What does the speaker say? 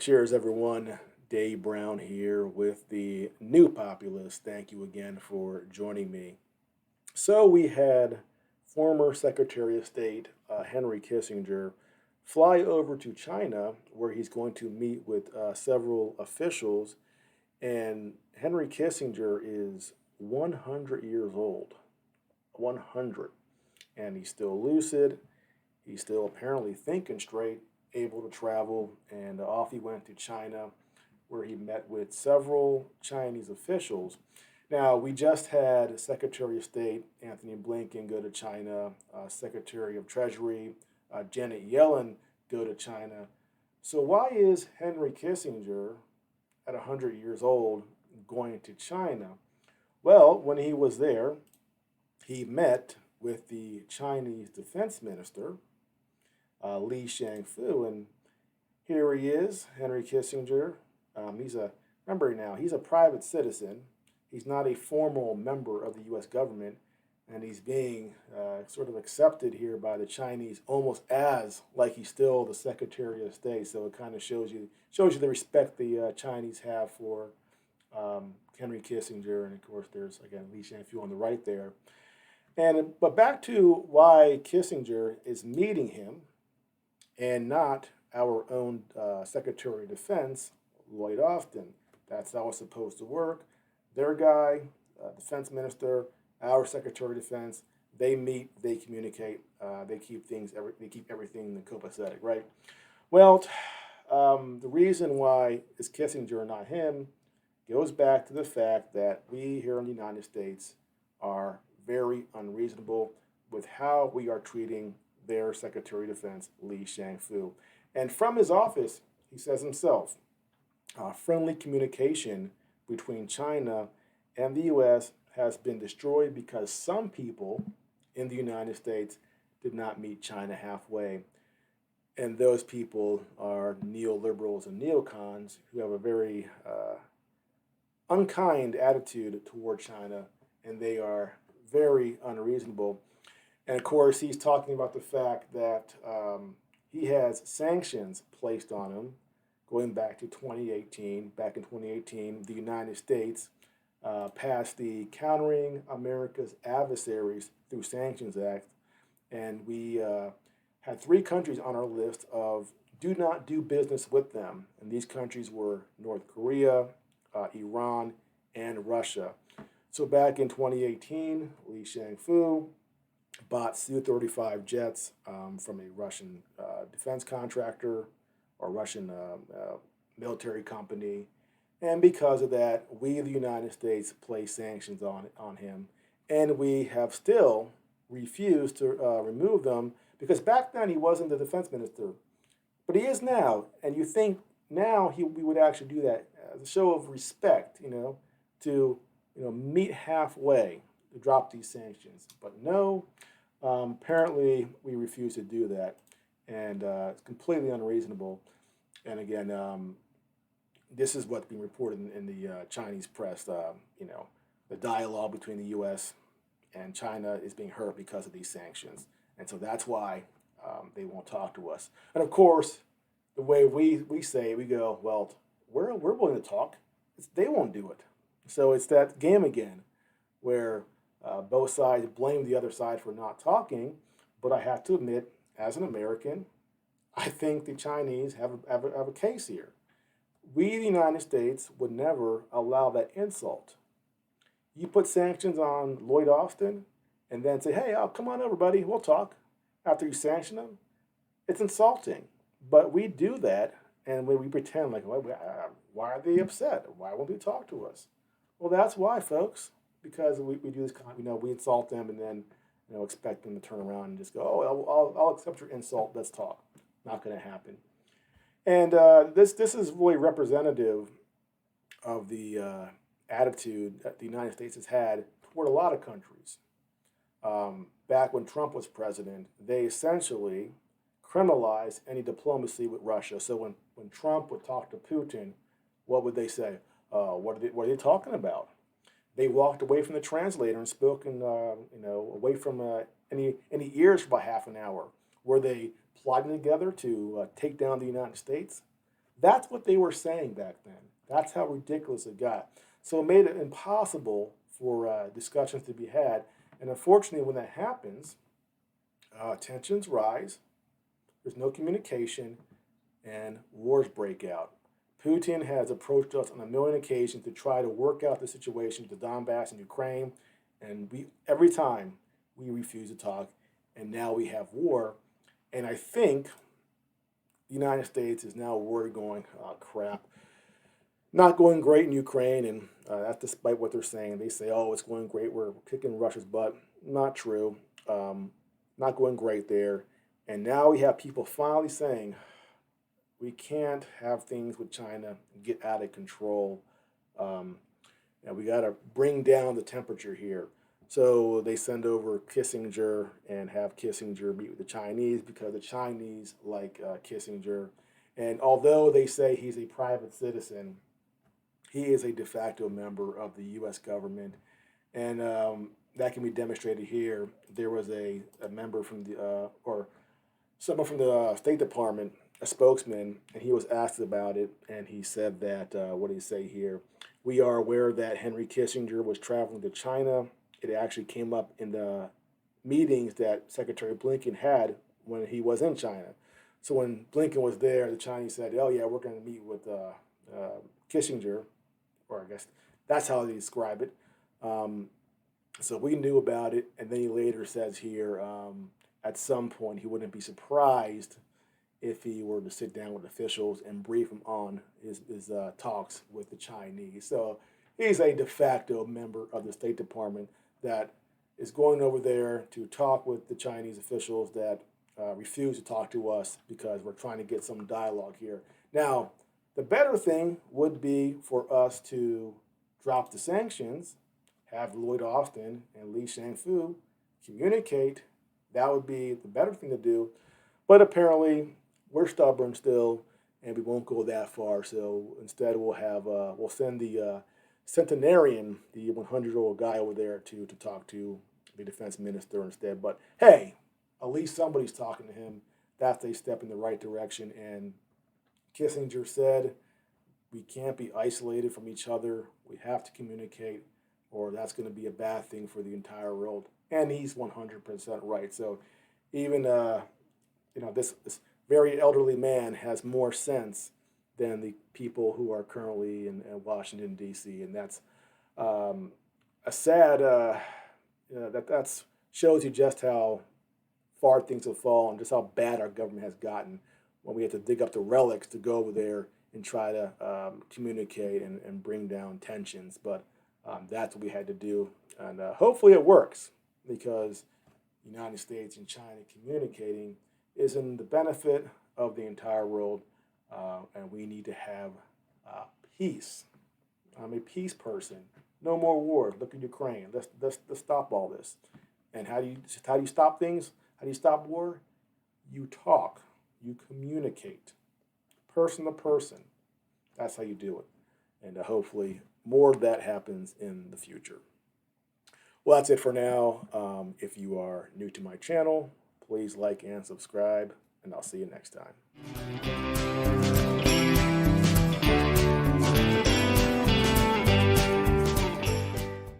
Cheers, everyone. Dave Brown here with the new populist. Thank you again for joining me. So, we had former Secretary of State Henry Kissinger fly over to China where he's going to meet with several officials. And Henry Kissinger is 100 years old. 100. And he's still lucid. He's still apparently thinking straight, able to travel, and off he went to China, where he met with several Chinese officials. Now, we just had Secretary of State Anthony Blinken go to China, Secretary of Treasury Janet Yellen go to China. So, why is Henry Kissinger, at 100 years old, going to China? Well, when he was there, he met with the Chinese defense minister, Li Shangfu, and here he is, Henry Kissinger. Remember now, he's a private citizen. He's not a formal member of the U.S. government, and he's being sort of accepted here by the Chinese almost as like he's still the Secretary of State. So it kind of shows you the respect the Chinese have for Henry Kissinger, and of course there's again Li Shangfu on the right there. But back to why Kissinger is meeting him and not our own Secretary of Defense, Lloyd Austin. That's how it's supposed to work. Their guy, Defense Minister, our Secretary of Defense, they meet, they communicate, they keep everything copacetic, right? Well, the reason why it's Kissinger and not him goes back to the fact that we here in the United States are very unreasonable with how we are treating their Secretary of Defense, Li Shangfu. And from his office, he says himself, friendly communication between China and the U.S. has been destroyed because some people in the United States did not meet China halfway. And those people are neoliberals and neocons who have a very unkind attitude toward China, and they are very unreasonable. And of course, he's talking about the fact that he has sanctions placed on him going back to 2018. Back in 2018, the United States passed the Countering America's Adversaries Through Sanctions Act, and we had three countries on our list of do not do business with them. And these countries were North Korea, Iran, and Russia. So back in 2018, Li Shangfu bought Su-35 jets from a Russian defense contractor or Russian military company. And because of that, we, the United States, placed sanctions on him. And we have still refused to remove them because back then he wasn't the defense minister. But he is now. And you think now we would actually do that as a show of respect, to meet halfway to drop these sanctions. But no, apparently we refuse to do that, and it's completely unreasonable. And again, this is what's being reported in the Chinese press. The dialogue between the U.S. and China is being hurt because of these sanctions, and so that's why they won't talk to us. And of course, the way we say it, we go, well, we're willing to talk. They won't do it. So it's that game again, where both sides blame the other side for not talking. But I have to admit, as an American, I think the Chinese have a case here. We, the United States, would never allow that insult. You put sanctions on Lloyd Austin and then say, hey, come on over, buddy, we'll talk after you sanction them. It's insulting. But we do that and we pretend like, well, why are they upset? Why won't they talk to us? Well, that's why, folks, because we do this kind of, we insult them and then, expect them to turn around and just go, oh, I'll accept your insult, let's talk. Not going to happen. And this is really representative of the attitude that the United States has had toward a lot of countries. Back when Trump was president, they essentially criminalized any diplomacy with Russia. So when Trump would talk to Putin, what would they say? What are they talking about? They walked away from the translator and spoke away from any ears for about half an hour. Were they plotting together to take down the United States? That's what they were saying back then. That's how ridiculous it got. So it made it impossible for discussions to be had. And unfortunately, when that happens, tensions rise, there's no communication, and wars break out. Putin has approached us on a million occasions to try to work out the situation with the Donbass and Ukraine, and we every time we refuse to talk, and now we have war. And I think the United States is now worried, going, oh, crap, not going great in Ukraine, and that's despite what they're saying. They say, oh, it's going great, we're kicking Russia's butt. Not true. Not going great there. And now we have people finally saying, we can't have things with China get out of control. Um, and we got to bring down the temperature here. So they send over Kissinger and have Kissinger meet with the Chinese because the Chinese like Kissinger. And although they say he's a private citizen, he is a de facto member of the U.S. government. And that can be demonstrated here. There was a member from or someone from the State Department, a spokesman, and he was asked about it, and he said that, what did he say here? We are aware that Henry Kissinger was traveling to China. It actually came up in the meetings that Secretary Blinken had when he was in China. So when Blinken was there, the Chinese said, oh, yeah, we're going to meet with Kissinger, or I guess that's how they describe it. So we knew about it, and then he later says here, at some point, he wouldn't be surprised if he were to sit down with officials and brief him on his talks with the Chinese. So he's a de facto member of the State Department that is going over there to talk with the Chinese officials that refuse to talk to us because we're trying to get some dialogue here. Now, the better thing would be for us to drop the sanctions, have Lloyd Austin and Li Shangfu communicate. That would be the better thing to do. But apparently, we're stubborn still, and we won't go that far. So instead, we'll send the centenarian, the 100-year-old guy over there to talk to the defense minister instead. But hey, at least somebody's talking to him. That's a step in the right direction. And Kissinger said, we can't be isolated from each other. We have to communicate, or that's going to be a bad thing for the entire world. And he's 100% right. So even this very elderly man has more sense than the people who are currently in Washington D.C. And that's a sad that's shows you just how far things have fallen, just how bad our government has gotten when we have to dig up the relics to go over there and try to communicate and bring down tensions. But that's what we had to do, and hopefully it works, because the United States and China communicating is in the benefit of the entire world, and we need to have peace. I'm a peace person. No more wars. Look at Ukraine. Let's stop all this. And how do you stop things? How do you stop war? You talk. You communicate, person to person. That's how you do it. And hopefully more of that happens in the future. Well, that's it for now. If you are new to my channel, please like and subscribe, and I'll see you next time.